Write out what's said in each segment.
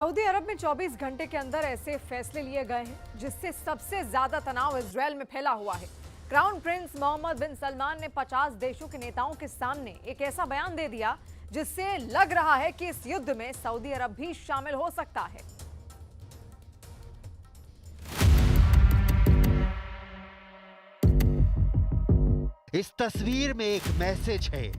Saudi अरब में 24 घंटे के अंदर ऐसे फैसले लिए गए हैं जिससे सबसे ज्यादा तनाव इजरायल में फैला हुआ है। क्राउन प्रिंस मोहम्मद बिन सलमान ने 50 देशों के नेताओं के सामने एक ऐसा बयान दे दिया जिससे लग रहा है कि इस युद्ध में सऊदी अरब भी शामिल हो सकता है। इस तस्वीर में एक मैसेज है।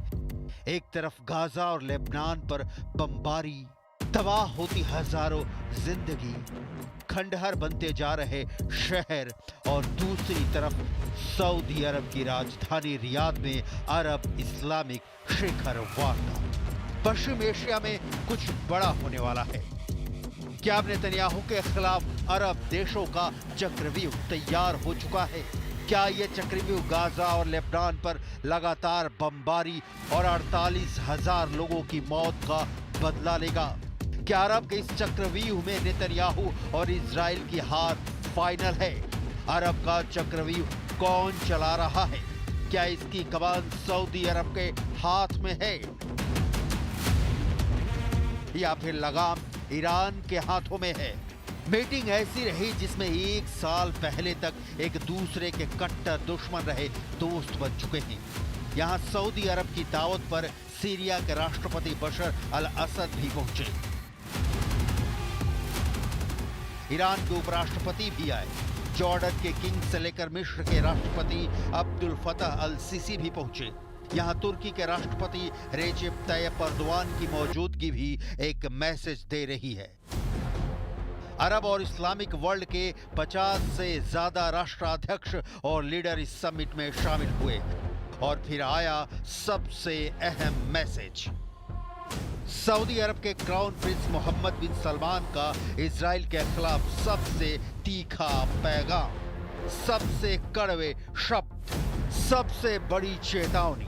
एक तरफ गाजा और लेबनान पर बमबारी, तबाह होती हजारों जिंदगी, खंडहर बनते जा रहे शहर, और दूसरी तरफ सऊदी अरब की राजधानी रियाद में अरब इस्लामिक शिखर वार्ता। पश्चिम एशिया में कुछ बड़ा होने वाला है। क्या अब नेतन्याहू के खिलाफ अरब देशों का चक्रव्यूह तैयार हो चुका है? क्या ये चक्रव्यूह गाजा और लेबनान पर लगातार बमबारी और 48,000 लोगों की मौत का बदला लेगा? क्या अरब के इस चक्रव्यूह में नेतन्याहू और इजराइल की हार फाइनल है? अरब का चक्रव्यूह कौन चला रहा है? क्या इसकी कमान सऊदी अरब के हाथ में है या फिर लगाम ईरान के हाथों में है? मीटिंग ऐसी रही जिसमें एक साल पहले तक एक दूसरे के कट्टर दुश्मन रहे दोस्त बन चुके हैं। यहां सऊदी अरब की दावत पर सीरिया के राष्ट्रपति बशर अल असद भी पहुंचे। ईरान के उपराष्ट्रपति भी आए। जॉर्डन के किंग से लेकर मिस्र के राष्ट्रपति अब्दुल फतह अल सीसी भी पहुंचे। यहां तुर्की के राष्ट्रपति रेजेप तैयप अर्दोआन की मौजूदगी भी एक मैसेज दे रही है। अरब और इस्लामिक वर्ल्ड के 50 से ज्यादा राष्ट्राध्यक्ष और लीडर इस समिट में शामिल हुए और फिर आया सबसे अहम मैसेज। सऊदी अरब के क्राउन प्रिंस मोहम्मद बिन सलमान का इजराइल के खिलाफ सबसे तीखा पैगाम, सबसे कड़वे शब्द, सबसे बड़ी चेतावनी।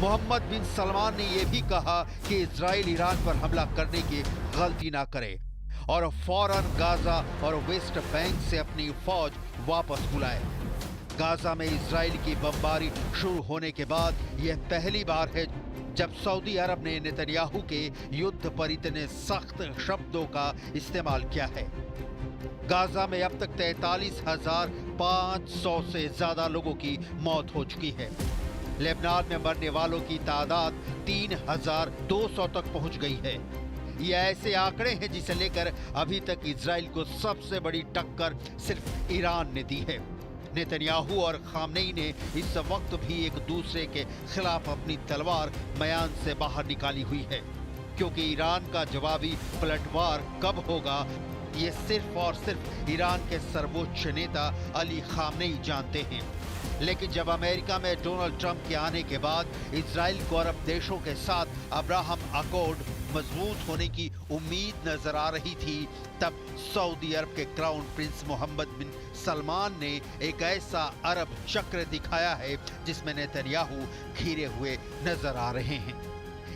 मोहम्मद बिन सलमान ने यह भी कहा कि इजराइल ईरान पर हमला करने की गलती ना करे और फौरन गाजा और वेस्ट बैंक से अपनी फौज वापस बुलाए। गाजा में इजराइल की बमबारी शुरू होने के बाद यह पहली बार है जब सऊदी अरब ने नेतन्याहू के युद्ध पर इतने सख्त शब्दों का इस्तेमाल किया है। गाजा में अब तक 43,500 से ज्यादा लोगों की मौत हो चुकी है। लेबनान में मरने वालों की तादाद 3,200 तक पहुंच गई है। ये ऐसे आंकड़े हैं जिसे लेकर अभी तक इजराइल को सबसे बड़ी टक्कर सिर्फ ईरान ने दी है। नेतन्याहू और खामनेई ने इस वक्त भी एक दूसरे के खिलाफ अपनी तलवार म्यान से बाहर निकाली हुई है, क्योंकि ईरान का जवाबी पलटवार कब होगा ये सिर्फ और सिर्फ ईरान के सर्वोच्च नेता अली खामनेई जानते हैं। लेकिन जब अमेरिका में डोनाल्ड ट्रंप के आने के बाद इजराइल को अरब देशों के साथ अब्राहम अकॉर्ड मजबूत होने की उम्मीद नजर आ रही थी, तब सऊदी अरब के क्राउन प्रिंस मोहम्मद बिन सलमान ने एक ऐसा अरब चक्र दिखाया है जिसमें नेतन्याहू घिरे हुए नजर आ रहे हैं।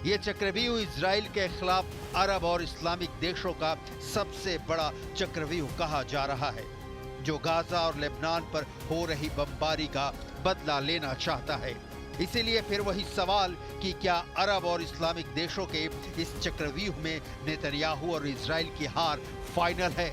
ये चक्रव्यूह इजराइल के खिलाफ अरब और इस्लामिक देशों का सबसे बड़ा चक्रव्यूह कहा जा रहा है, जो गाजा और लेबनान पर हो रही बमबारी का बदला लेना चाहता है। इसीलिए फिर वही सवाल कि क्या अरब और इस्लामिक देशों के इस चक्रव्यूह में नेतन्याहू और इजराइल की हार फाइनल है?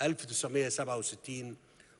1967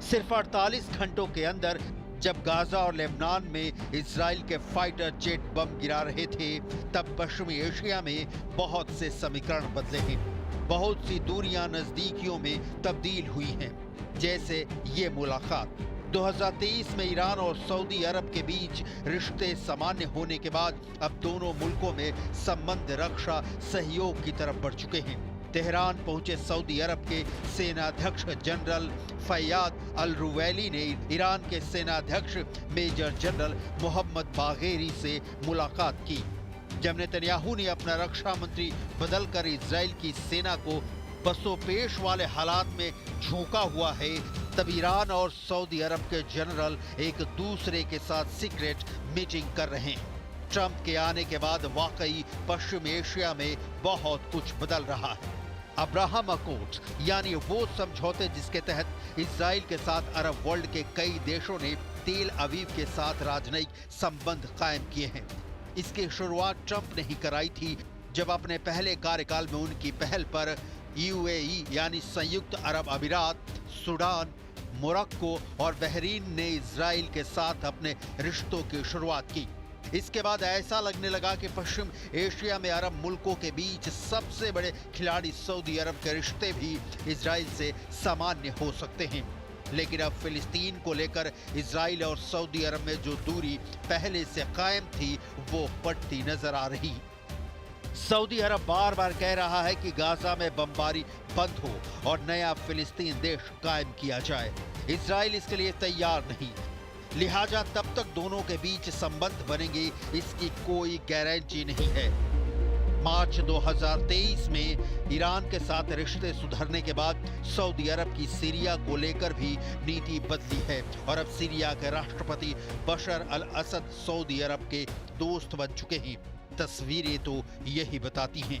सिर्फ 48 घंटों के अंदर जब गाजा और लेबनान में इजराइल के फाइटर जेट बम गिरा रहे थे, तब पश्चिमी एशिया में बहुत से समीकरण बदले हैं। बहुत सी दूरियां नजदीकियों में तब्दील हुई हैं, जैसे ये मुलाकात। 2023 में ईरान और सऊदी अरब के बीच रिश्ते सामान्य होने के बाद अब दोनों मुल्कों में संबंध रक्षा सहयोग की तरफ बढ़ चुके हैं। तेहरान पहुंचे सऊदी अरब के सेनाध्यक्ष जनरल फैयाद अल रुवैली ने ईरान के सेनाध्यक्ष मेजर जनरल मोहम्मद बागेरी से मुलाकात की। जब नेतन्याहू ने अपना रक्षा मंत्री बदलकर इजराइल की सेना को पसोपेश वाले हालात में झोंका हुआ है, तब ईरान और सऊदी अरब के जनरल एक दूसरे के साथ सीक्रेट मीटिंग कर रहे हैं। ट्रंप के आने के बाद वाकई पश्चिम एशिया में बहुत कुछ बदल रहा है। अब्राहम अकॉर्ड्स यानी वो समझौते जिसके तहत इजराइल के साथ अरब वर्ल्ड के कई देशों ने तेल अवीव के साथ राजनयिक संबंध कायम किए हैं। इसकी शुरुआत ट्रंप ने ही कराई थी, जब अपने पहले कार्यकाल में उनकी पहल पर यूएई यानी संयुक्त अरब अमीरात, सूडान, मोरक्को और बहरीन ने इजराइल के साथ अपने रिश्तों की शुरुआत की। इसके बाद ऐसा लगने लगा कि पश्चिम एशिया में अरब मुल्कों के बीच सबसे बड़े खिलाड़ी सऊदी अरब के रिश्ते भी इजराइल से सामान्य हो सकते हैं। लेकिन अब फिलिस्तीन को लेकर इजराइल और सऊदी अरब में जो दूरी पहले से कायम थी, वो बढ़ती नजर आ रही। सऊदी अरब बार बार कह रहा है कि गाजा में बमबारी बंद हो और नया फिलिस्तीन देश कायम किया जाए। इजराइल इसके लिए तैयार नहीं, लिहाजा तब तक दोनों के बीच संबंध बनेंगे इसकी कोई गारंटी नहीं है। मार्च 2023 में ईरान के साथ रिश्ते सुधरने के बाद सऊदी अरब की सीरिया को लेकर भी नीति बदली है और अब सीरिया के राष्ट्रपति बशर अल असद सऊदी अरब के दोस्त बन चुके हैं। तस्वीरें तो यही बताती हैं।